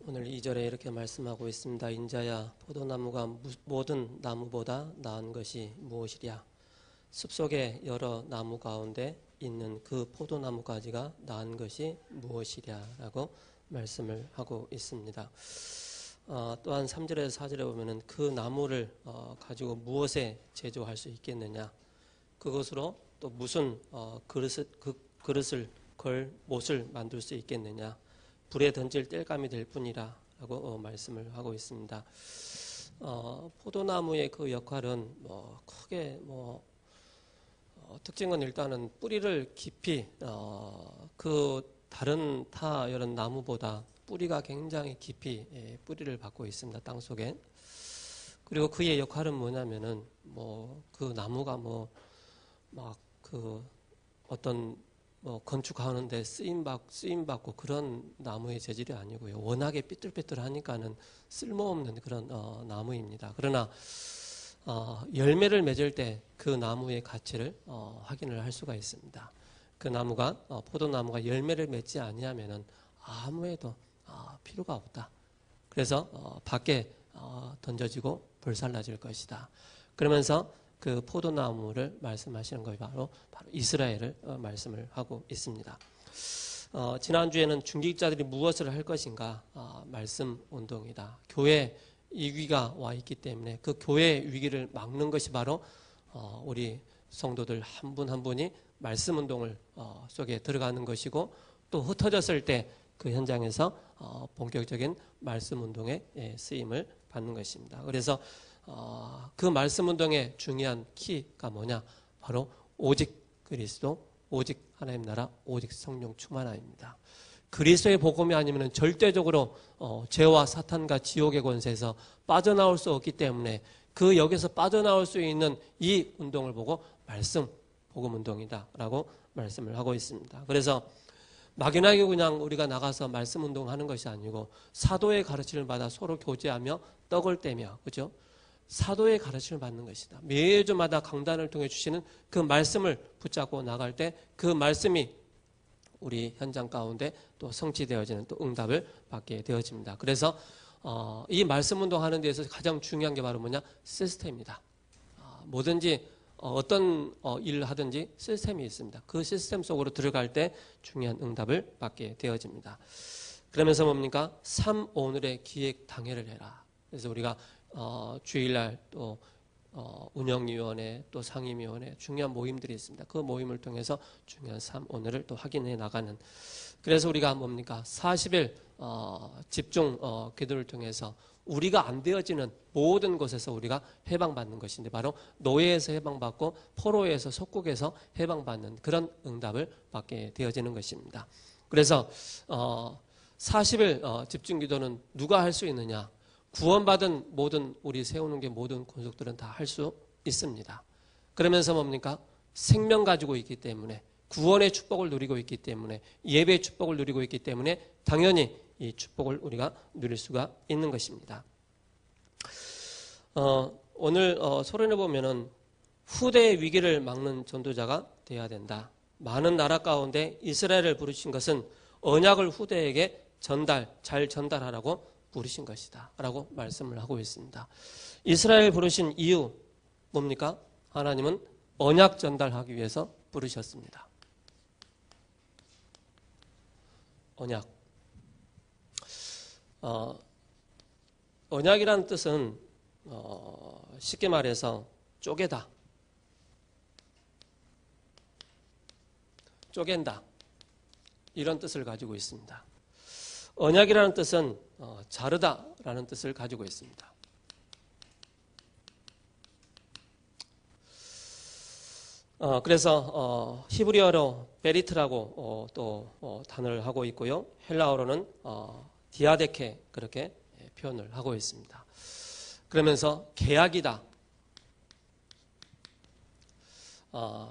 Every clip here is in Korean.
오늘 2절에 이렇게 말씀하고 있습니다. 인자야, 포도나무가 모든 나무보다 나은 것이 무엇이랴. 숲속의 여러 나무 가운데 있는 그 포도나무 가지가 나은 것이 무엇이랴 라고 말씀을 하고 있습니다. 또한 3절에서 4절에 보면은 그 나무를 가지고 무엇에 제조할 수 있겠느냐, 그것으로 또 무슨 그릇을 걸 못을 만들 수 있겠느냐, 불에 던질 땔감이 될 뿐이라 라고 말씀을 하고 있습니다. 포도나무의 그 역할은 크게 특징은 일단은 뿌리를 깊이 그 다른 타 이런 나무보다 뿌리가 굉장히 깊이 뿌리를 받고 있습니다. 땅 속에. 그리고 그의 역할은 뭐냐면은 그 나무가 어떤 건축하는데 쓰임받고 그런 나무의 재질이 아니고요. 워낙에 삐뚤빼뚤하니까는 쓸모없는 그런 나무입니다. 그러나 열매를 맺을 때 그 나무의 가치를 확인을 할 수가 있습니다. 그 나무가 포도나무가 열매를 맺지 아니하면은 아무에도 필요가 없다. 그래서 밖에 던져지고 불살라질 것이다. 그러면서 그 포도나무를 말씀하시는 것이 바로 이스라엘을 말씀을 하고 있습니다. 지난주에는 중직자들이 무엇을 할 것인가 말씀 운동이다. 교회 위기가 와 있기 때문에 그 교회 위기를 막는 것이 바로 우리 성도들 한 분 한 분이 말씀 운동을 속에 들어가는 것이고, 또 흩어졌을 때 그 현장에서 본격적인 말씀 운동에 쓰임을 받는 것입니다. 그래서 그 말씀 운동의 중요한 키가 뭐냐? 바로 오직 그리스도, 오직 하나님 나라, 오직 성령 충만함입니다. 그리스도의 복음이 아니면 절대적으로 죄와 사탄과 지옥의 권세에서 빠져나올 수 없기 때문에 그 여기서 빠져나올 수 있는 이 운동을 보고 말씀 복음 운동이다 라고 말씀을 하고 있습니다. 그래서 막연하게 그냥 우리가 나가서 말씀 운동하는 것이 아니고 사도의 가르침을 받아 서로 교제하며 떡을 떼며, 그죠? 사도의 가르침을 받는 것이다. 매주마다 강단을 통해 주시는 그 말씀을 붙잡고 나갈 때 그 말씀이 우리 현장 가운데 또 성취되어지는 또 응답을 받게 되어집니다. 그래서 이 말씀 운동하는 데서 가장 중요한 게 바로 뭐냐? 시스템이다. 뭐든지 어떤 일을 하든지 시스템이 있습니다. 그 시스템 속으로 들어갈 때 중요한 응답을 받게 되어집니다. 그러면서 뭡니까? 3오늘의 기획 당회를 해라. 그래서 우리가 주일날 또 운영위원회 또 상임위원회 중요한 모임들이 있습니다. 그 모임을 통해서 중요한 3오늘을 또 확인해 나가는, 그래서 우리가 뭡니까? 40일 집중 기도를 통해서 우리가 안 되어지는 모든 곳에서 우리가 해방받는 것인데, 바로 노예에서 해방받고 포로에서 속국에서 해방받는 그런 응답을 받게 되어지는 것입니다. 그래서 40일 집중 기도는 누가 할 수 있느냐? 구원받은 모든 우리 세우는 게 모든 권속들은 다 할 수 있습니다. 그러면서 뭡니까? 생명 가지고 있기 때문에, 구원의 축복을 누리고 있기 때문에, 예배의 축복을 누리고 있기 때문에 당연히 이 축복을 우리가 누릴 수가 있는 것입니다. 오늘 서론에 보면은 후대의 위기를 막는 전도자가 되어야 된다. 많은 나라 가운데 이스라엘을 부르신 것은 언약을 후대에게 잘 전달하라고 부르신 것이다 라고 말씀을 하고 있습니다. 이스라엘 부르신 이유 뭡니까? 하나님은 언약 전달하기 위해서 부르셨습니다. 언약. 언약이라는 뜻은 쉽게 말해서 쪼개다, 쪼갠다, 이런 뜻을 가지고 있습니다. 언약이라는 뜻은 자르다라는 뜻을 가지고 있습니다. 그래서 히브리어로 베리트라고 또 단어를 하고 있고요. 헬라어로는 디아데케 그렇게 표현을 하고 있습니다. 그러면서 계약이다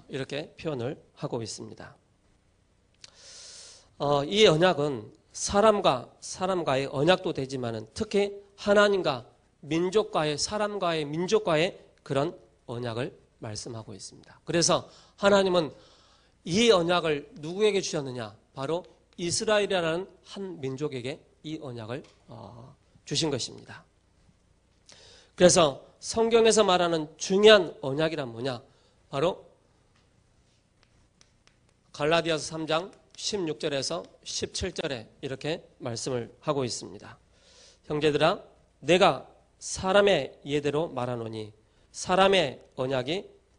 이렇게 표현을 하고 있습니다. 이 언약은 사람과의 언약도 되지만은 특히 하나님과 사람과의 민족과의 그런 언약을 말씀하고 있습니다. 그래서 하나님은 이 언약을 누구에게 주셨느냐? 바로 이스라엘이라는 한 민족에게 이 언약을 주신 것입니다. 그래서 성경에서 말하는 중요한 언약이란 뭐냐? 바로 갈라디아서 3장 16절에서 17절에 이렇게 말씀을 하고 있습니다. 형제들아, 내가 사람의 예대로 말하노니 사람의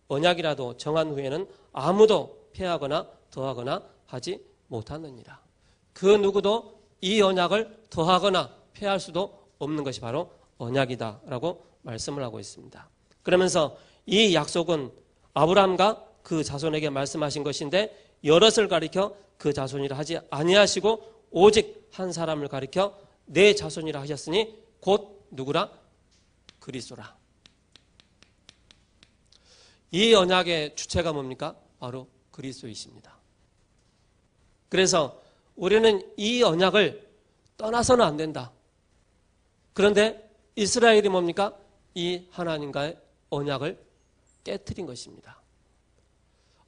언약이라도 정한 후에는 아무도 폐하거나 더하거나 하지 못하느니라. 그 누구도 이 언약을 더하거나 폐할 수도 없는 것이 바로 언약이다라고 말씀을 하고 있습니다. 그러면서 이 약속은 아브라함과 그 자손에게 말씀하신 것인데 여럿을 가리켜 그 자손이라 하지 아니하시고 오직 한 사람을 가리켜 내 자손이라 하셨으니 곧 누구라? 그리스도라. 이 언약의 주체가 뭡니까? 바로 그리스도이십니다. 그래서 우리는 이 언약을 떠나서는 안 된다. 그런데 이스라엘이 뭡니까? 이 하나님과의 언약을 깨트린 것입니다.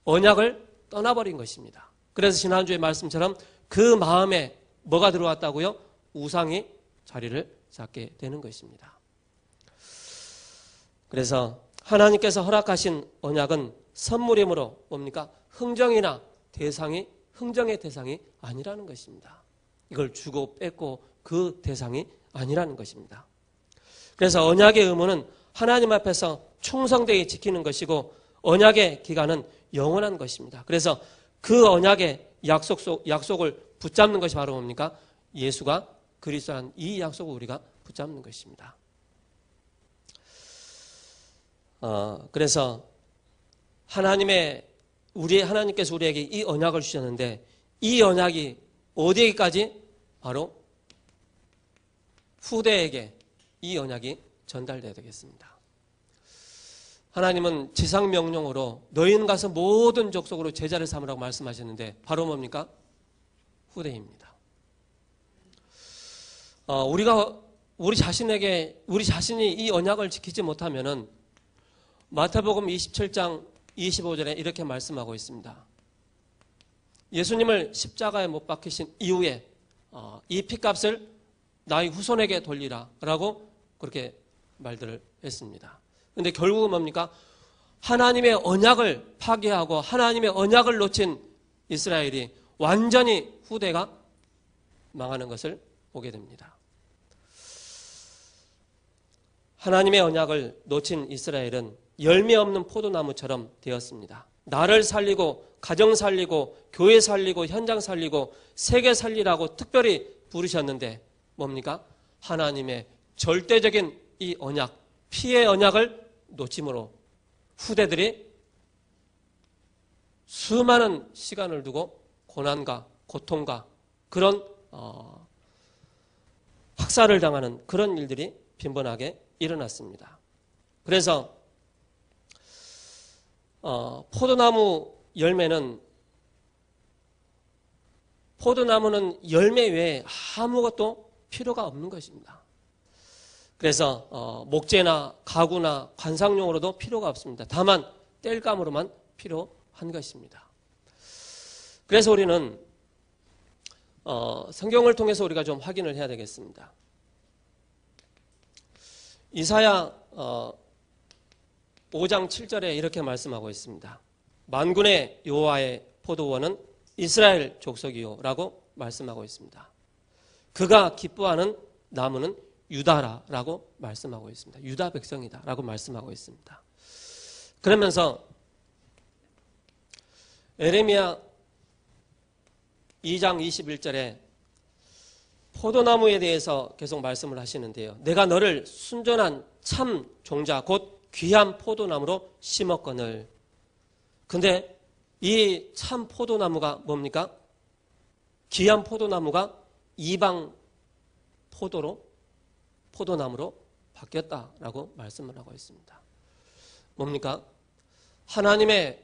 언약을 떠나버린 것입니다. 그래서 지난주의 말씀처럼 그 마음에 뭐가 들어왔다고요? 우상이 자리를 잡게 되는 것입니다. 그래서 하나님께서 허락하신 언약은 선물이므로 뭡니까? 흥정의 대상이 아니라는 것입니다. 이걸 주고 뺏고 그 대상이 아니라는 것입니다. 그래서 언약의 의무는 하나님 앞에서 충성되게 지키는 것이고 언약의 기간은 영원한 것입니다. 그래서 그 언약의 약속을 붙잡는 것이 바로 뭡니까? 예수가 그리스도라는 이 약속을 우리가 붙잡는 것입니다. 그래서 하나님께서 우리에게 이 언약을 주셨는데 이 언약이 어디에까지? 바로 후대에게 이 언약이 전달되어야 되겠습니다. 하나님은 지상명령으로 너희는 가서 모든 족속으로 제자를 삼으라고 말씀하셨는데 바로 뭡니까? 후대입니다. 우리 자신이 이 언약을 지키지 못하면은 마태복음 27장 25절에 이렇게 말씀하고 있습니다. 예수님을 십자가에 못 박히신 이후에 이 핏값을 나의 후손에게 돌리라 라고 그렇게 말들을 했습니다. 그런데 결국은 뭡니까? 하나님의 언약을 파괴하고 하나님의 언약을 놓친 이스라엘이 완전히 후대가 망하는 것을 보게 됩니다. 하나님의 언약을 놓친 이스라엘은 열매 없는 포도나무처럼 되었습니다. 나를 살리고 가정 살리고 교회 살리고 현장 살리고 세계 살리라고 특별히 부르셨는데 뭡니까? 하나님의 절대적인 이 언약, 피의 언약을 놓침으로 후대들이 수많은 시간을 두고 고난과 고통과 그런 학살을 당하는 그런 일들이 빈번하게 일어났습니다. 그래서 포도나무는 열매 외에 아무것도 필요가 없는 것입니다. 그래서 목재나 가구나 관상용으로도 필요가 없습니다. 다만 땔감으로만 필요한 것입니다. 그래서 우리는 성경을 통해서 우리가 좀 확인을 해야 되겠습니다. 이사야 5장 7절에 이렇게 말씀하고 있습니다. 만군의 여호와의 포도원은 이스라엘 족속이요 라고 말씀하고 있습니다. 그가 기뻐하는 나무는 유다라고 말씀하고 있습니다. 유다 백성이다 라고 말씀하고 있습니다. 그러면서 에레미야 2장 21절에 포도나무에 대해서 계속 말씀을 하시는데요. 내가 너를 순전한 참 종자 곧 귀한 포도나무로 심었거늘. 근데 이 참 포도나무가 뭡니까? 귀한 포도나무가 이방 포도나무로 바뀌었다라고 말씀을 하고 있습니다. 뭡니까? 하나님의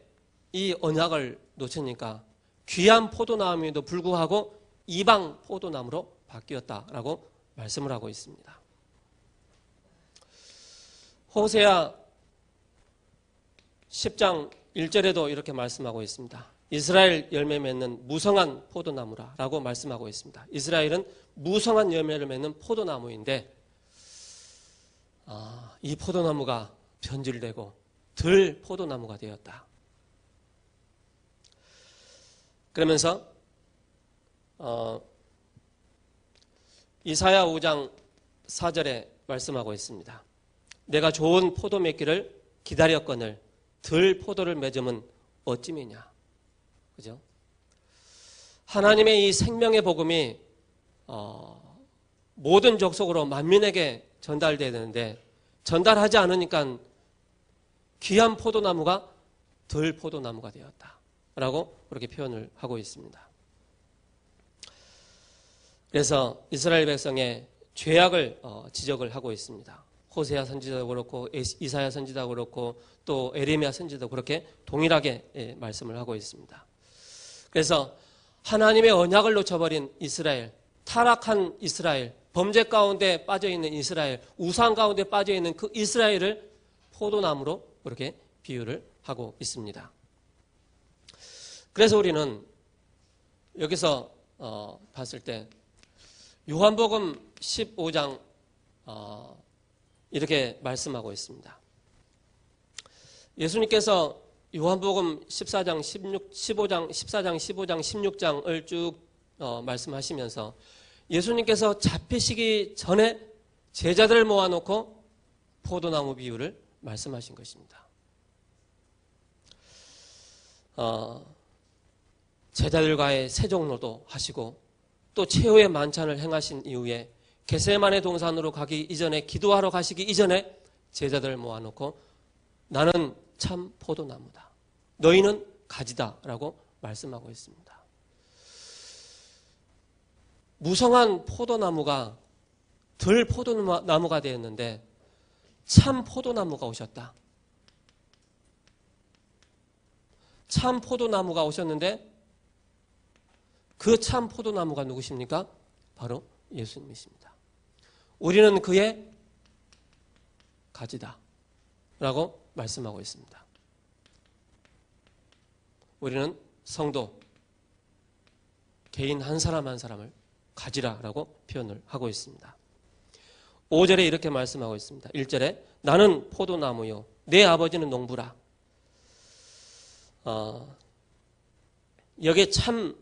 이 언약을 놓치니까 귀한 포도나무에도 불구하고 이방 포도나무로 바뀌었다라고 말씀을 하고 있습니다. 호세아 10장 1절에도 이렇게 말씀하고 있습니다. 이스라엘 열매 맺는 무성한 포도나무라고 말씀하고 있습니다. 이스라엘은 무성한 열매를 맺는 포도나무인데 이 포도나무가 변질되고 들 포도나무가 되었다. 그러면서 이사야 5장 4절에 말씀하고 있습니다. 내가 좋은 포도 맺기를 기다렸거늘 들 포도를 맺음은 어찌미냐. 그죠? 하나님의 이 생명의 복음이 모든 족속으로 만민에게 전달돼야 되는데 전달하지 않으니까 귀한 포도나무가 들 포도나무가 되었다라고 그렇게 표현을 하고 있습니다. 그래서 이스라엘 백성의 죄악을 지적을 하고 있습니다. 호세아 선지자도 그렇고 이사야 선지자도 그렇고 또 에레미야 선지자도 그렇게 동일하게 말씀을 하고 있습니다. 그래서 하나님의 언약을 놓쳐버린 이스라엘, 타락한 이스라엘, 범죄 가운데 빠져있는 이스라엘, 우상 가운데 빠져있는 그 이스라엘을 포도나무로 그렇게 비유를 하고 있습니다. 그래서 우리는 여기서 봤을 때 요한복음 15장 이렇게 말씀하고 있습니다. 예수님께서 요한복음 14장, 15장, 14장, 15장, 16장을 쭉 말씀하시면서 예수님께서 잡히시기 전에 제자들을 모아놓고 포도나무 비유를 말씀하신 것입니다. 제자들과의 세종로도 하시고 또 최후의 만찬을 행하신 이후에 겟세마네 동산으로 가기 이전에 기도하러 가시기 이전에 제자들을 모아놓고 나는 참 포도나무다. 너희는 가지다라고 말씀하고 있습니다. 무성한 포도나무가 덜 포도나무가 되었는데 참 포도나무가 오셨다. 참 포도나무가 오셨는데 그 참 포도나무가 누구십니까? 바로 예수님이십니다. 우리는 그의 가지다 라고 말씀하고 있습니다. 우리는 성도, 개인 한 사람 한 사람을 가지라라고 표현을 하고 있습니다. 5절에 이렇게 말씀하고 있습니다. 1절에 나는 포도나무요 내 아버지는 농부라. 여기에 참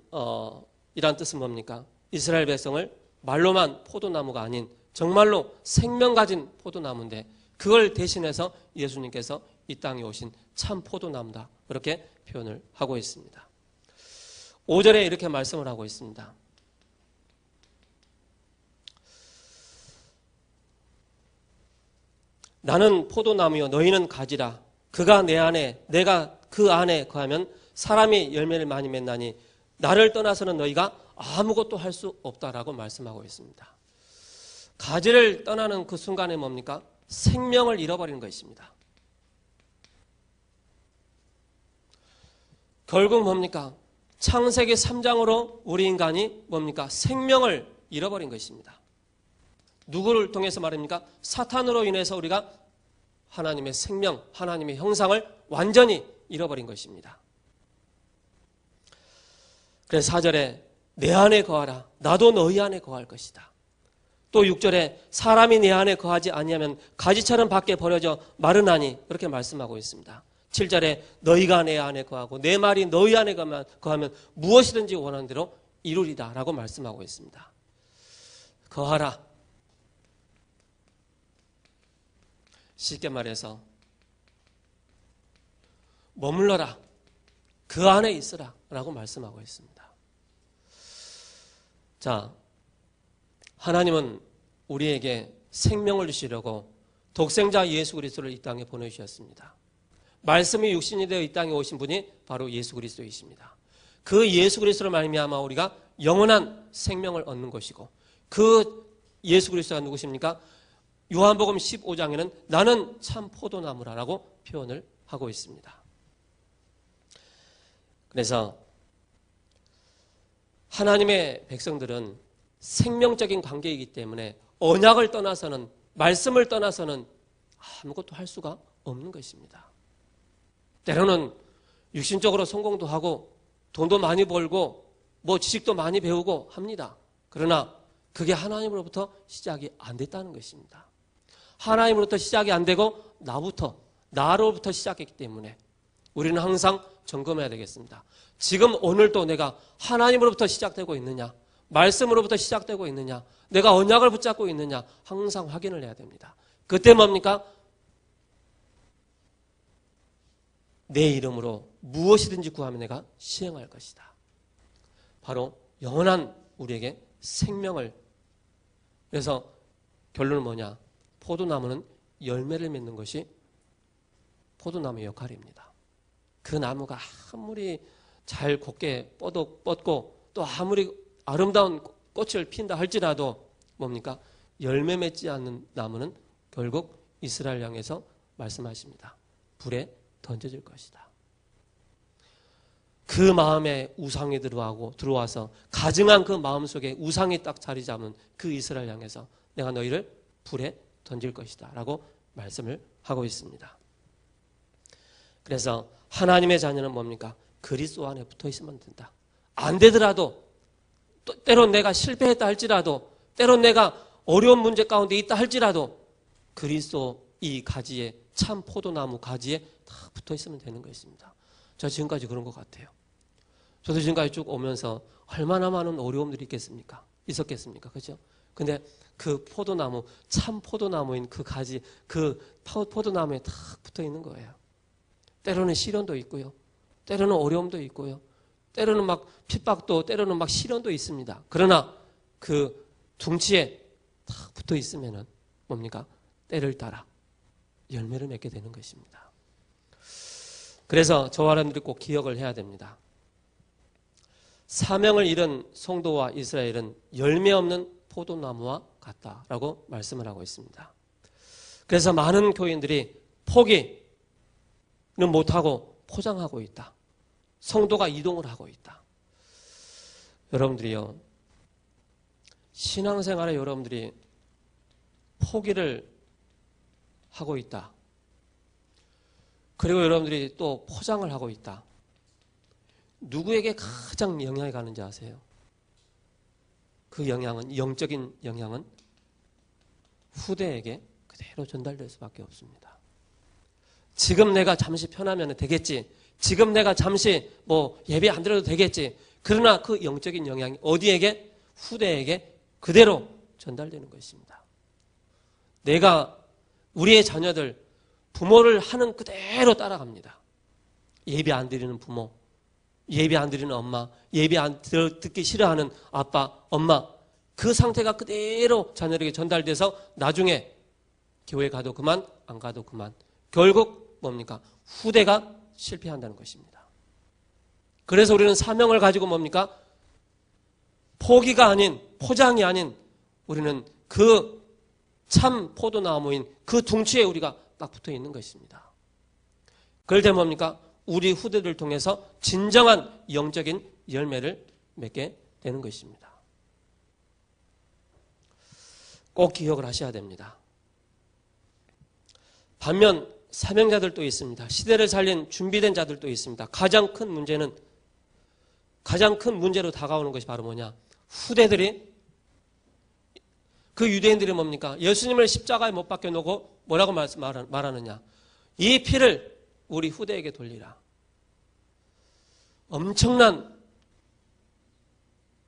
이란 뜻은 뭡니까? 이스라엘 백성을 말로만 포도나무가 아닌 정말로 생명 가진 포도나무인데 그걸 대신해서 예수님께서 이 땅에 오신 참 포도나무다. 그렇게 표현을 하고 있습니다. 5절에 이렇게 말씀을 하고 있습니다. 나는 포도나무요 너희는 가지라. 그가 내 안에 내가 그 안에 거하면 사람이 열매를 많이 맺나니 나를 떠나서는 너희가 아무것도 할 수 없다라고 말씀하고 있습니다. 가지를 떠나는 그 순간에 뭡니까? 생명을 잃어버리는 것입니다. 결국 뭡니까? 창세기 3장으로 우리 인간이 뭡니까? 생명을 잃어버린 것입니다. 누구를 통해서 말입니까? 사탄으로 인해서 우리가 하나님의 생명, 하나님의 형상을 완전히 잃어버린 것입니다. 그래서 4절에 내 안에 거하라. 나도 너희 안에 거할 것이다. 또 6절에 사람이 내 안에 거하지 아니하면 가지처럼 밖에 버려져 마르나니 그렇게 말씀하고 있습니다. 7절에 너희가 내 안에 거하고 내 말이 너희 안에 거하면 무엇이든지 원하는 대로 이루리다 라고 말씀하고 있습니다. 거하라. 쉽게 말해서 머물러라. 그 안에 있으라 라고 말씀하고 있습니다. 자, 하나님은 우리에게 생명을 주시려고 독생자 예수 그리스도를 이 땅에 보내주셨습니다. 말씀이 육신이 되어 이 땅에 오신 분이 바로 예수 그리스도이십니다. 그 예수 그리스도로 말미암아 우리가 영원한 생명을 얻는 것이고 그 예수 그리스도가 누구십니까? 요한복음 15장에는 나는 참 포도나무라라고 표현을 하고 있습니다. 그래서 하나님의 백성들은 생명적인 관계이기 때문에 언약을 떠나서는 말씀을 떠나서는 아무것도 할 수가 없는 것입니다. 때로는 육신적으로 성공도 하고 돈도 많이 벌고 뭐 지식도 많이 배우고 합니다. 그러나 그게 하나님으로부터 시작이 안 됐다는 것입니다. 하나님으로부터 시작이 안 되고 나로부터 시작했기 때문에 우리는 항상 점검해야 되겠습니다. 지금 오늘도 내가 하나님으로부터 시작되고 있느냐, 말씀으로부터 시작되고 있느냐, 내가 언약을 붙잡고 있느냐 항상 확인을 해야 됩니다. 그때 뭡니까? 내 이름으로 무엇이든지 구하면 내가 시행할 것이다. 바로 영원한 우리에게 생명을. 그래서 결론은 뭐냐? 포도나무는 열매를 맺는 것이 포도나무의 역할입니다. 그 나무가 아무리 잘 곱게 뻗고 또 아무리 아름다운 꽃을 핀다 할지라도 뭡니까? 열매 맺지 않는 나무는 결국 이스라엘 향해서 말씀하십니다. 불에 던져질 것이다. 그 마음에 우상이 들어와서 가증한 그 마음 속에 우상이 딱 자리 잡은 그 이스라엘 향해서 내가 너희를 불에 던질 것이다 라고 말씀을 하고 있습니다. 그래서 하나님의 자녀는 뭡니까? 그리스도 안에 붙어 있으면 된다. 안 되더라도 때론 내가 실패했다 할지라도 때론 내가 어려운 문제 가운데 있다 할지라도 그리스도 이 가지에 참 포도나무 가지에 다 붙어 있으면 되는 것입니다. 저 지금까지 그런 것 같아요. 저도 지금까지 쭉 오면서 얼마나 많은 어려움들이 있었겠습니까? 그죠? 근데 그 포도나무, 참 포도나무인 그 가지, 그 포도나무에 다 붙어 있는 거예요. 때로는 시련도 있고요. 때로는 어려움도 있고요. 때로는 막 핍박도, 때로는 막 시련도 있습니다. 그러나 그 둥치에 딱 붙어 있으면은 뭡니까? 때를 따라 열매를 맺게 되는 것입니다. 그래서 저와 여러분들이 꼭 기억을 해야 됩니다. 사명을 잃은 성도와 이스라엘은 열매 없는 포도나무와 같다라고 말씀을 하고 있습니다. 그래서 많은 교인들이 포기는 못하고 포장하고 있다. 성도가 이동을 하고 있다. 여러분들이요, 신앙생활에 여러분들이 포기를 하고 있다. 그리고 여러분들이 또 포장을 하고 있다. 누구에게 가장 영향이 가는지 아세요? 그 영향은, 영적인 영향은 후대에게 그대로 전달될 수밖에 없습니다. 지금 내가 잠시 편하면 되겠지. 지금 내가 잠시 뭐 예배 안 드려도 되겠지. 그러나 그 영적인 영향이 어디에게? 후대에게 그대로 전달되는 것입니다. 내가 우리의 자녀들 부모를 하는 그대로 따라갑니다. 예배 안 드리는 부모, 예배 안 드리는 엄마, 예배 안 듣기 싫어하는 아빠, 엄마, 그 상태가 그대로 자녀에게 전달돼서 나중에 교회 가도 그만, 안 가도 그만. 결국 뭡니까? 후대가 실패한다는 것입니다. 그래서 우리는 사명을 가지고 뭡니까? 포기가 아닌, 포장이 아닌 우리는 그 참 포도나무인 그 둥치에 우리가 딱 붙어 있는 것입니다. 그럴 때 뭡니까? 우리 후대를 통해서 진정한 영적인 열매를 맺게 되는 것입니다. 꼭 기억을 하셔야 됩니다. 반면 사명자들도 있습니다. 시대를 살린 준비된 자들도 있습니다. 가장 큰 문제로 다가오는 것이 바로 뭐냐? 후대들이, 그 유대인들이 뭡니까? 예수님을 십자가에 못 박혀 놓고 뭐라고 말하느냐? 이 피를 우리 후대에게 돌리라. 엄청난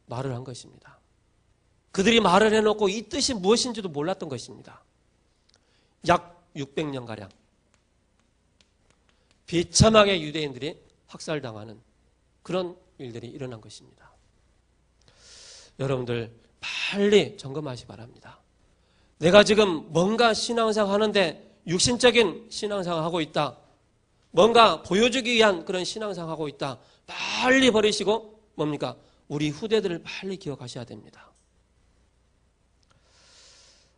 말을 한 것입니다. 그들이 말을 해놓고 이 뜻이 무엇인지도 몰랐던 것입니다. 약 600년가량 비참하게 유대인들이 학살당하는 그런 일들이 일어난 것입니다. 여러분들 빨리 점검하시기 바랍니다. 내가 지금 뭔가 신앙생활 하는데 육신적인 신앙생활 하고 있다. 뭔가 보여주기 위한 그런 신앙생활 하고 있다. 빨리 버리시고 뭡니까? 우리 후대들을 빨리 기억하셔야 됩니다.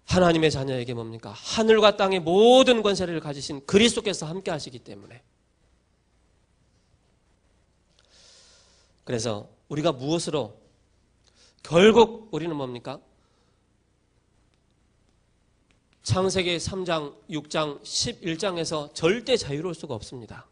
하나님의 자녀에게 뭡니까? 하늘과 땅의 모든 권세를 가지신 그리스도께서 함께 하시기 때문에. 그래서 우리가 무엇으로 결국 우리는 뭡니까? 창세기 3장, 6장, 11장에서 절대 자유로울 수가 없습니다.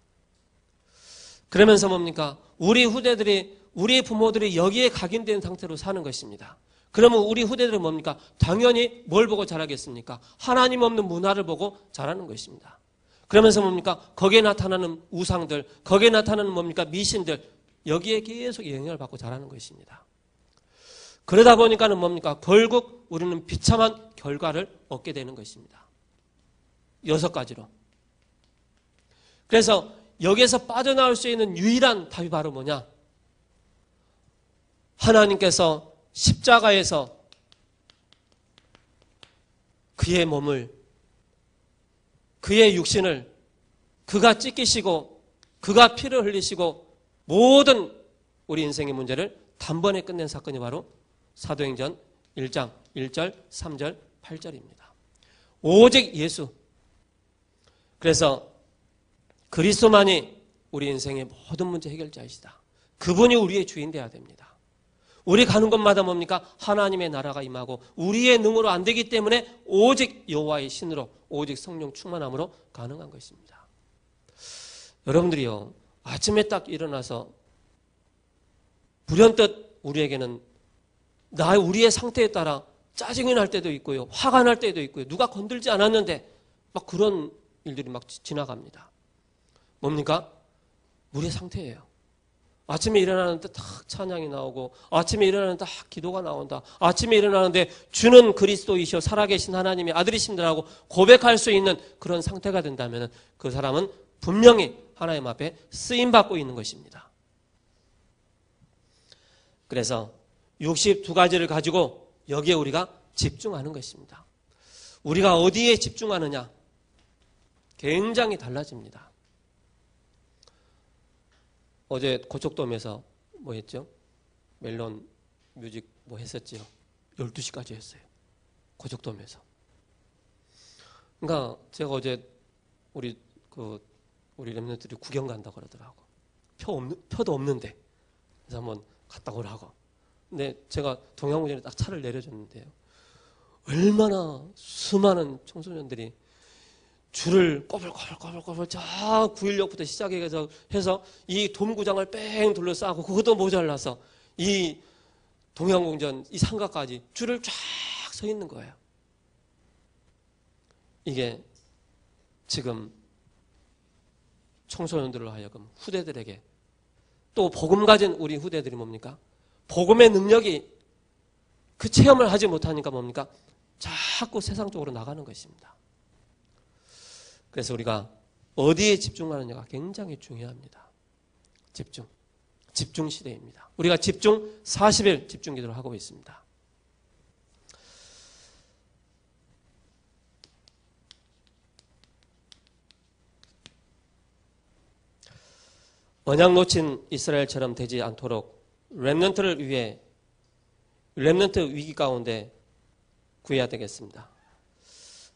그러면서 뭡니까? 우리 후대들이, 우리 부모들이 여기에 각인된 상태로 사는 것입니다. 그러면 우리 후대들은 뭡니까? 당연히 뭘 보고 자라겠습니까? 하나님 없는 문화를 보고 자라는 것입니다. 그러면서 뭡니까? 거기에 나타나는 우상들, 거기에 나타나는 뭡니까? 미신들, 여기에 계속 영향을 받고 자라는 것입니다. 그러다 보니까는 뭡니까? 결국 우리는 비참한 결과를 얻게 되는 것입니다. 6가지로. 그래서 여기에서 빠져나올 수 있는 유일한 답이 바로 뭐냐? 하나님께서 십자가에서 그의 몸을, 그의 육신을 그가 찢기시고 그가 피를 흘리시고 모든 우리 인생의 문제를 단번에 끝낸 사건이 바로 사도행전 1장 1절, 3절, 8절입니다. 오직 예수. 그래서 그리스도만이 우리 인생의 모든 문제 해결자이시다. 그분이 우리의 주인 되어야 됩니다. 우리 가는 곳마다 뭡니까? 하나님의 나라가 임하고 우리의 능으로 안 되기 때문에 오직 여호와의 신으로, 오직 성령 충만함으로 가능한 것입니다. 여러분들이요, 아침에 딱 일어나서 불현듯 우리에게는 우리의 상태에 따라 짜증이 날 때도 있고요, 화가 날 때도 있고요, 누가 건들지 않았는데 막 그런 일들이 막 지나갑니다. 뭡니까? 우리의 상태예요. 아침에 일어나는데 딱 찬양이 나오고, 아침에 일어나는데 딱 기도가 나온다. 아침에 일어나는데 주는 그리스도이시여 살아계신 하나님의 아들이신다라고 고백할 수 있는 그런 상태가 된다면 그 사람은 분명히 하나님 앞에 쓰임받고 있는 것입니다. 그래서 62가지를 가지고 여기에 우리가 집중하는 것입니다. 우리가 어디에 집중하느냐 굉장히 달라집니다. 어제 고척돔에서 뭐 했죠? 멜론 뮤직 뭐 했었지요? 12시까지 했어요. 고척돔에서. 그러니까 제가 어제 우리 랩런트들이 구경 간다고 그러더라고. 표도 없는데. 그래서 한번 갔다 오라고. 근데 제가 동양공전에 딱 차를 내려줬는데요. 얼마나 수많은 청소년들이 줄을 꼬불꼬불 저 916부터 시작해서 이 돔구장을 뺑 둘러싸고 그것도 모자라서 이 동양공전 이 상가까지 줄을 쫙 서 있는 거예요. 이게 지금 청소년들로 하여금 후대들에게 또 복음 가진 우리 후대들이 뭡니까? 복음의 능력이 그 체험을 하지 못하니까 뭡니까? 자꾸 세상 쪽으로 나가는 것입니다. 그래서 우리가 어디에 집중하느냐가 굉장히 중요합니다. 집중 시대입니다. 우리가 집중 40일 집중 기도를 하고 있습니다. 언약 놓친 이스라엘처럼 되지 않도록 렘넌트를 위해 렘넌트 위기 가운데 구해야 되겠습니다.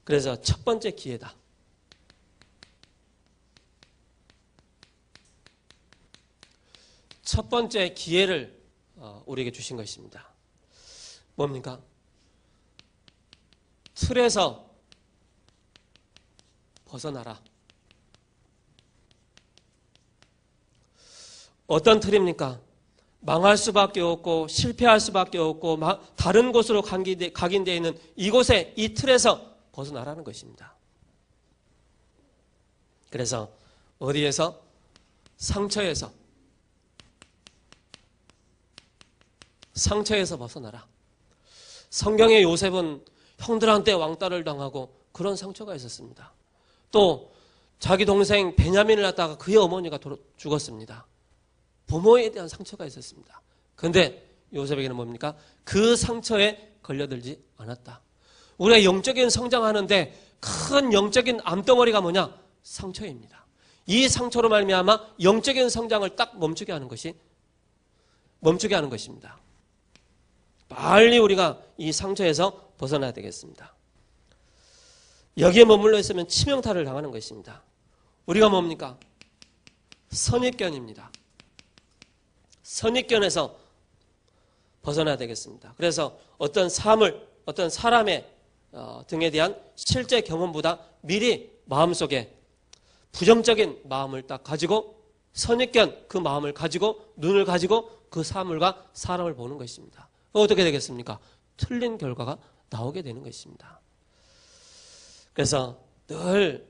그래서 첫 번째 기회다. 첫 번째 기회를 우리에게 주신 것입니다. 뭡니까? 틀에서 벗어나라. 어떤 틀입니까? 망할 수밖에 없고 실패할 수밖에 없고 다른 곳으로 각인되어 있는 이곳에 이 틀에서 벗어나라는 것입니다. 그래서 어디에서? 상처에서 벗어나라. 성경의 요셉은 형들한테 왕따를 당하고 그런 상처가 있었습니다. 또 자기 동생 베냐민을 낳다가 그의 어머니가 죽었습니다. 부모에 대한 상처가 있었습니다. 그런데 요셉에게는 뭡니까? 그 상처에 걸려들지 않았다. 우리가 영적인 성장하는데 큰 영적인 암덩어리가 뭐냐? 상처입니다. 이 상처로 말미암아 영적인 성장을 딱 멈추게 하는 것입니다. 빨리 우리가 이 상처에서 벗어나야 되겠습니다. 여기에 머물러 있으면 치명타를 당하는 것입니다. 우리가 뭡니까? 선입견입니다. 선입견에서 벗어나야 되겠습니다. 그래서 어떤 사람의 등에 대한 실제 경험보다 미리 마음속에 부정적인 마음을 딱 가지고 선입견, 그 마음을 가지고 눈을 가지고 그 사물과 사람을 보는 것입니다. 어떻게 되겠습니까? 틀린 결과가 나오게 되는 것입니다. 그래서 늘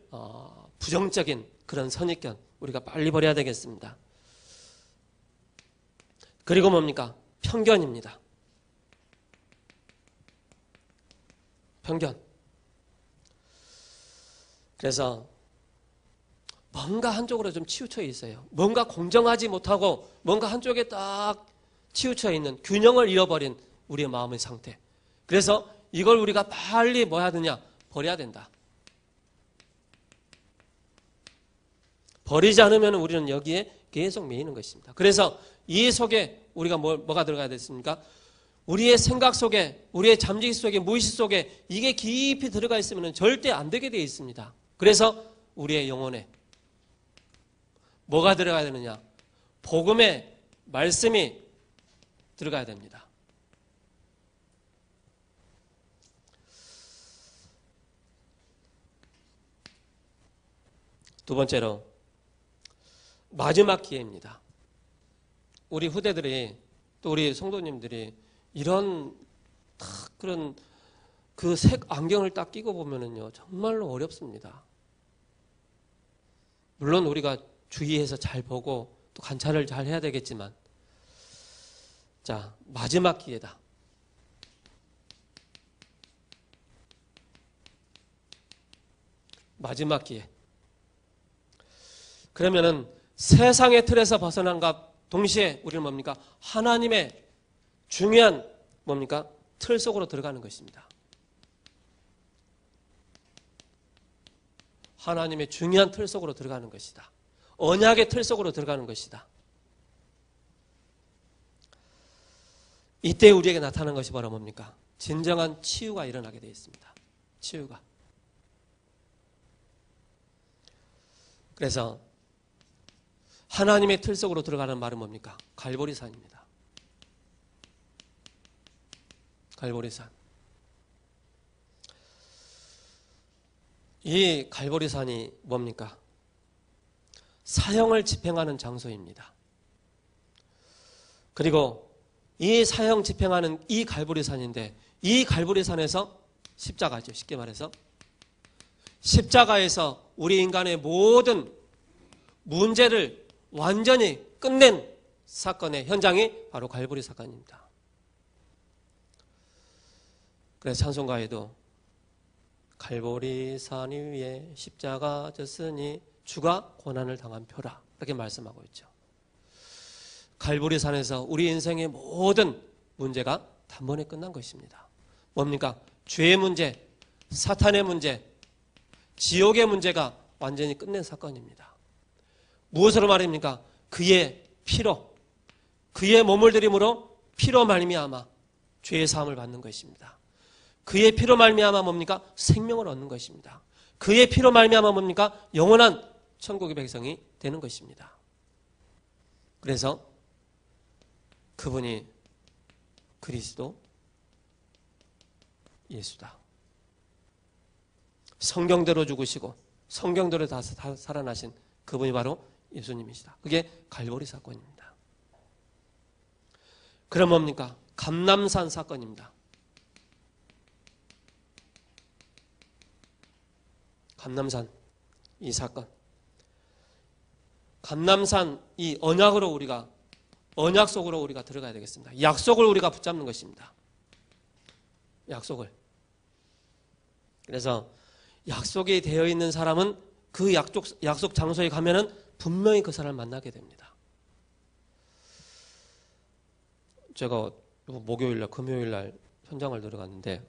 부정적인 그런 선입견 우리가 빨리 버려야 되겠습니다. 그리고 뭡니까? 편견입니다. 편견. 그래서 뭔가 한쪽으로 좀 치우쳐 있어요. 뭔가 공정하지 못하고 뭔가 한쪽에 딱 치우쳐 있는 균형을 잃어버린 우리의 마음의 상태. 그래서 이걸 우리가 빨리 뭐 해야 되냐? 버려야 된다. 버리지 않으면 우리는 여기에 계속 매이는 것입니다. 그래서 이 속에 우리가 뭐가 들어가야 됐습니까? 우리의 생각 속에, 우리의 잠재기 속에, 무의식 속에 이게 깊이 들어가 있으면 절대 안 되게 되어 있습니다. 그래서 우리의 영혼에 뭐가 들어가야 되느냐? 복음의 말씀이 들어가야 됩니다. 두 번째로 마지막 기회입니다. 우리 후대들이 또 우리 성도님들이 이런 그런 그 색 안경을 딱 끼고 보면은요 정말로 어렵습니다. 물론 우리가 주의해서 잘 보고 또 관찰을 잘 해야 되겠지만, 자 마지막 기회다. 마지막 기회. 그러면은 세상의 틀에서 벗어난과 동시에 우리는 뭡니까? 하나님의 중요한 뭡니까? 틀 속으로 들어가는 것입니다. 하나님의 중요한 틀 속으로 들어가는 것이다. 언약의 틀 속으로 들어가는 것이다. 이때 우리에게 나타나는 것이 바로 뭡니까? 진정한 치유가 일어나게 되어 있습니다. 치유가. 그래서 하나님의 틀 속으로 들어가는 말은 뭡니까? 갈보리산입니다. 갈보리산. 이 갈보리산이 뭡니까? 사형을 집행하는 장소입니다. 그리고 이 사형 집행하는 이 갈보리산인데, 이 갈보리산에서 십자가죠. 쉽게 말해서 십자가에서 우리 인간의 모든 문제를 완전히 끝낸 사건의 현장이 바로 갈보리 사건입니다. 그래서 찬송가에도 갈보리 산 위에 십자가 졌으니 주가 고난을 당한 표라 이렇게 말씀하고 있죠. 갈보리 산에서 우리 인생의 모든 문제가 단번에 끝난 것입니다. 뭡니까? 죄의 문제, 사탄의 문제, 지옥의 문제가 완전히 끝낸 사건입니다. 무엇으로 말입니까? 그의 피로, 그의 몸을 들임으로 피로 말미암아 죄의 사함을 받는 것입니다. 그의 피로 말미암아 뭡니까? 생명을 얻는 것입니다. 그의 피로 말미암아 뭡니까? 영원한 천국의 백성이 되는 것입니다. 그래서 그분이 그리스도 예수다. 성경대로 죽으시고 성경대로 다 살아나신 그분이 바로 예수님이시다. 그게 갈보리 사건입니다. 그럼 뭡니까? 감람산 사건입니다. 감람산 이 사건. 감람산 이 언약으로 우리가 언약 속으로 우리가 들어가야 되겠습니다. 약속을 우리가 붙잡는 것입니다. 약속을. 그래서 약속이 되어 있는 사람은 그 약속 장소에 가면은 분명히 그 사람을 만나게 됩니다. 제가 목요일날, 금요일날 현장을 들어갔는데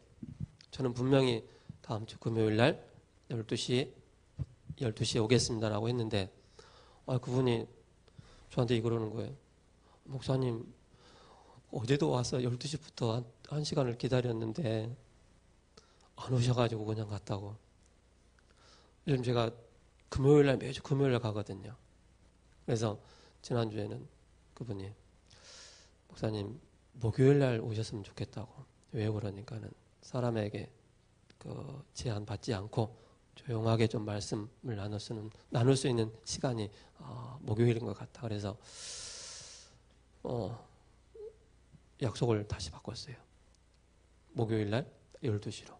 저는 분명히 다음 주 금요일날 12시에 오겠습니다라고 했는데 그분이 저한테 이러는 거예요. 목사님 어제도 와서 12시부터 1시간을 기다렸는데 안 오셔가지고 그냥 갔다고. 요즘 제가 금요일날 매주 금요일날 가거든요. 그래서 지난주에는 그분이 목사님 목요일날 오셨으면 좋겠다고. 왜 그러니까는 사람에게 그 제한 받지 않고 조용하게 좀 말씀을 나눌 수 있는 시간이 목요일인 것 같다. 그래서 약속을 다시 바꿨어요. 목요일 날 12시로.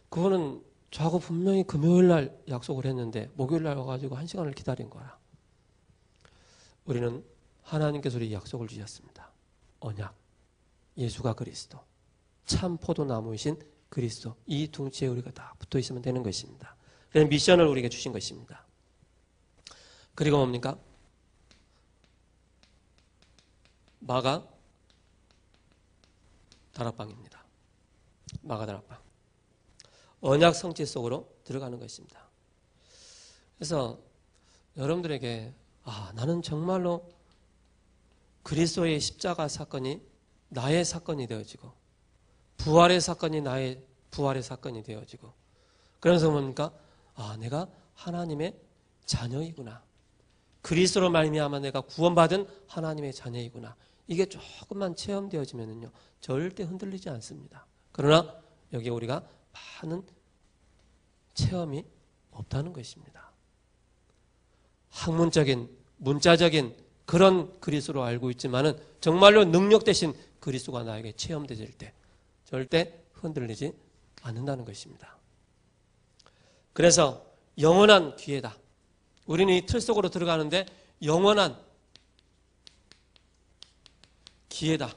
그거는 저하고 분명히 금요일 날 약속을 했는데 목요일 날 와가지고 1시간을 기다린 거라. 우리는 하나님께서 우리 약속을 주셨습니다. 언약, 예수가 그리스도, 참 포도나무이신 그리스도, 이 둥치에 우리가 다 붙어 있으면 되는 것입니다. 그래서 미션을 우리에게 주신 것입니다. 그리고 뭡니까? 마가 다락방입니다. 마가 다락방. 언약 성취 속으로 들어가는 것입니다. 그래서 여러분들에게 나는 정말로 그리스도의 십자가 사건이 나의 사건이 되어지고 부활의 사건이 나의 부활의 사건이 되어지고 그래서 뭡니까? 내가 하나님의 자녀이구나. 그리스도로 말미암아 내가 구원받은 하나님의 자녀이구나. 이게 조금만 체험되어지면요 절대 흔들리지 않습니다. 그러나 여기 우리가 많은 체험이 없다는 것입니다. 학문적인 문자적인 그런 그리스도로 알고 있지만은 정말로 능력 되신 그리스도가 나에게 체험되질 때 절대 흔들리지 않는다는 것입니다. 그래서 영원한 기회다. 우리는 이 틀 속으로 들어가는데 영원한 기회다.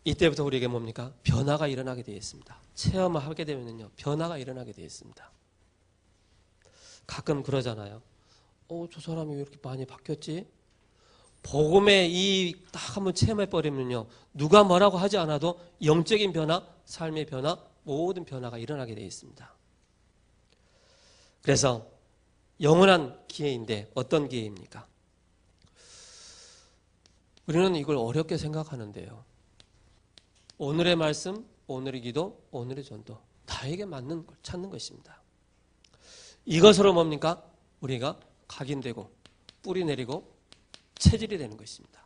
이때부터 우리에게 뭡니까? 변화가 일어나게 되어 있습니다. 체험을 하게 되면요 변화가 일어나게 되어 있습니다. 가끔 그러잖아요. 저 사람이 왜 이렇게 많이 바뀌었지? 복음에 딱 한번 체험해버리면요 누가 뭐라고 하지 않아도 영적인 변화, 삶의 변화, 모든 변화가 일어나게 되어 있습니다. 그래서 영원한 기회인데 어떤 기회입니까? 우리는 이걸 어렵게 생각하는데요. 오늘의 말씀, 오늘의 기도, 오늘의 전도 나에게 맞는 걸 찾는 것입니다. 이것으로 뭡니까? 우리가 각인되고 뿌리 내리고 체질이 되는 것입니다.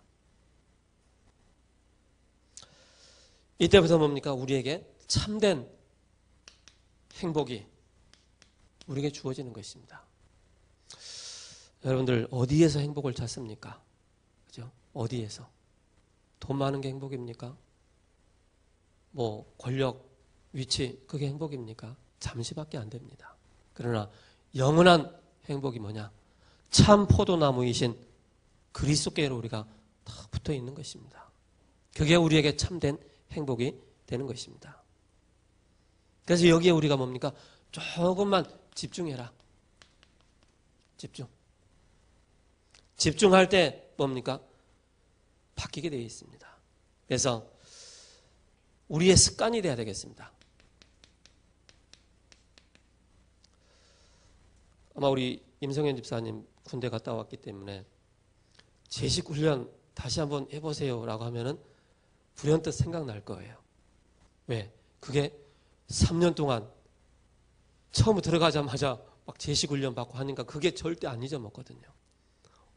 이때부터 뭡니까? 우리에게 참된 행복이 우리에게 주어지는 것입니다. 여러분들 어디에서 행복을 찾습니까? 그죠? 어디에서? 돈 많은 게 행복입니까? 권력, 위치 그게 행복입니까? 잠시밖에 안 됩니다. 그러나 영원한 행복이 뭐냐? 참 포도나무이신 그리스도께로 우리가 다 붙어 있는 것입니다. 그게 우리에게 참된 행복이 되는 것입니다. 그래서 여기에 우리가 뭡니까? 조금만 집중해라. 집중할 때 뭡니까? 바뀌게 되어 있습니다. 그래서 우리의 습관이 되어야 되겠습니다. 아마 우리 임성현 집사님 군대 갔다 왔기 때문에 제식 훈련 다시 한번 해보세요 라고 하면은 불현듯 생각날 거예요. 왜? 그게 3년 동안 처음 들어가자마자 막 제식 훈련 받고 하니까 그게 절대 안 잊어먹거든요.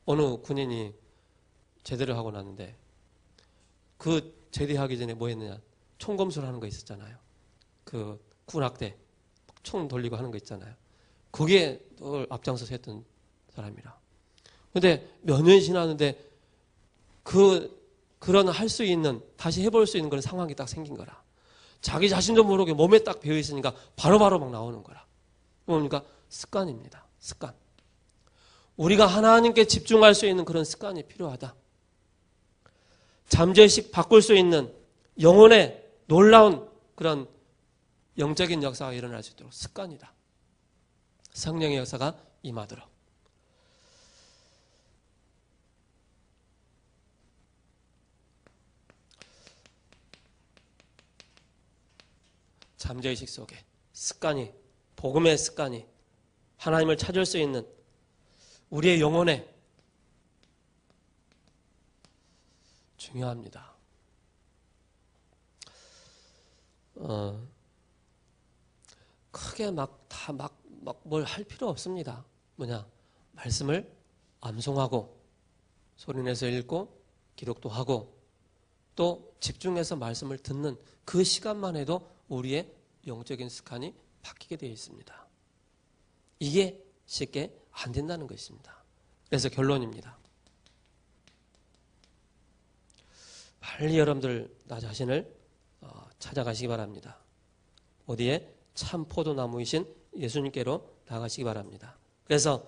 어느 군인이 제대를 하고 났는데 그 제대하기 전에 뭐 했느냐? 총검술 하는 거 있었잖아요. 그 군악대 총 돌리고 하는 거 있잖아요. 그게 앞장서서 했던 사람이라. 근데 몇 년 지났는데 그런 할 수 있는 다시 해볼 수 있는 그런 상황이 딱 생긴 거라. 자기 자신도 모르게 몸에 딱 배어 있으니까 바로바로 막 나오는 거라. 뭡니까? 습관입니다. 습관. 우리가 하나님께 집중할 수 있는 그런 습관이 필요하다. 잠재의식 바꿀 수 있는 영혼의 놀라운 그런 영적인 역사가 일어날 수 있도록 습관이다. 성령의 역사가 임하도록. 잠재의식 속에 습관이, 복음의 습관이 하나님을 찾을 수 있는 우리의 영혼에 중요합니다. 크게 뭘 할 필요 없습니다. 말씀을 암송하고 소리내서 읽고 기록도 하고 또 집중해서 말씀을 듣는 그 시간만 해도 우리의 영적인 습관이 바뀌게 되어 있습니다. 이게 쉽게 안 된다는 것입니다. 그래서 결론입니다. 빨리 여러분들 나 자신을 찾아가시기 바랍니다. 어디에? 참 포도나무이신 예수님께로 나가시기 바랍니다. 그래서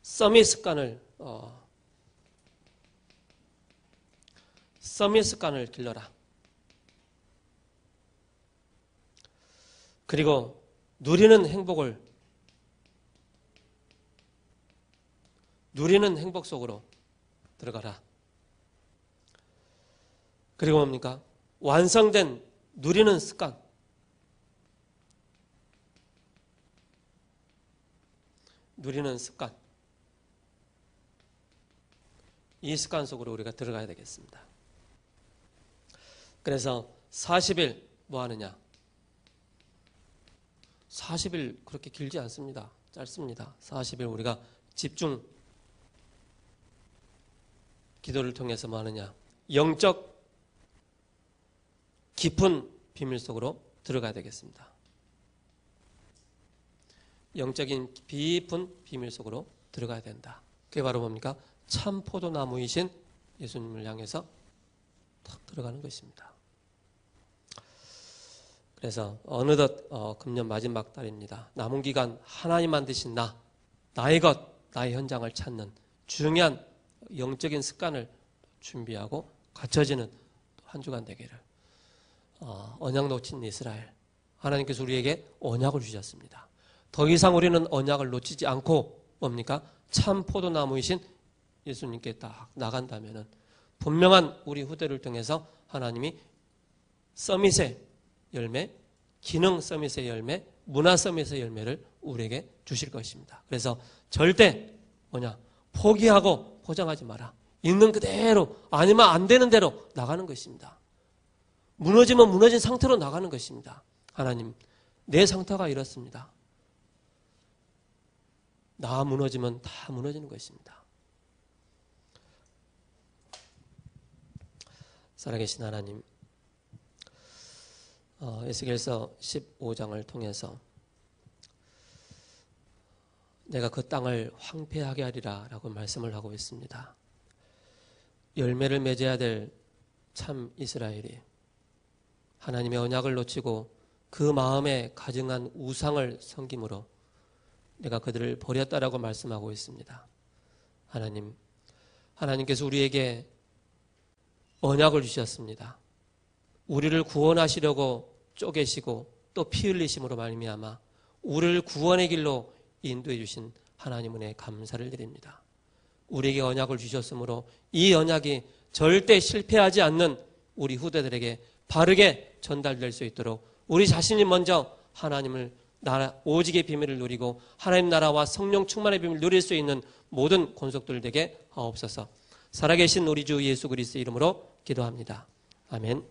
서밋 습관을 길러라. 그리고 누리는 행복 속으로 들어가라. 그리고 뭡니까? 완성된 누리는 습관. 이 습관 속으로 우리가 들어가야 되겠습니다. 그래서 40일 뭐 하느냐? 40일 그렇게 길지 않습니다. 짧습니다. 40일 우리가 집중 기도를 통해서 뭐 하느냐? 영적 깊은 비밀 속으로 들어가야 되겠습니다. 영적인 깊은 비밀 속으로 들어가야 된다. 그게 바로 뭡니까? 참 포도나무이신 예수님을 향해서 탁 들어가는 것입니다. 그래서 어느덧 금년 마지막 달입니다. 남은 기간 하나님 만드신 나의 것, 나의 현장을 찾는 중요한 영적인 습관을 준비하고 갖춰지는 한 주간 되기를. 언약 놓친 이스라엘, 하나님께서 우리에게 언약을 주셨습니다. 더 이상 우리는 언약을 놓치지 않고 뭡니까? 참 포도나무이신 예수님께 딱 나간다면은 분명한 우리 후대를 통해서 하나님이 서밋의 열매, 기능 서밋의 열매, 문화 서밋의 열매를 우리에게 주실 것입니다. 그래서 절대 포기하고 포장하지 마라. 있는 그대로, 아니면 안 되는 대로 나가는 것입니다. 무너지면 무너진 상태로 나가는 것입니다. 하나님, 내 상태가 이렇습니다. 나 무너지면 다 무너지는 것입니다. 살아계신 하나님, 에스겔서 15장을 통해서 내가 그 땅을 황폐하게 하리라 라고 말씀을 하고 있습니다. 열매를 맺어야 될 참 이스라엘이 하나님의 언약을 놓치고 그 마음에 가증한 우상을 섬김으로 내가 그들을 버렸다라고 말씀하고 있습니다. 하나님, 하나님께서 우리에게 언약을 주셨습니다. 우리를 구원하시려고 쪼개시고 또 피 흘리심으로 말미암아 우리를 구원의 길로 인도해 주신 하나님 은혜에 감사를 드립니다. 우리에게 언약을 주셨으므로 이 언약이 절대 실패하지 않는 우리 후대들에게 바르게 전달될 수 있도록 우리 자신이 먼저 하나님을 오직의 비밀을 누리고 하나님 나라와 성령 충만의 비밀을 누릴 수 있는 모든 권속들 되게 하옵소서. 살아계신 우리 주 예수 그리스도의 이름으로 기도합니다. 아멘.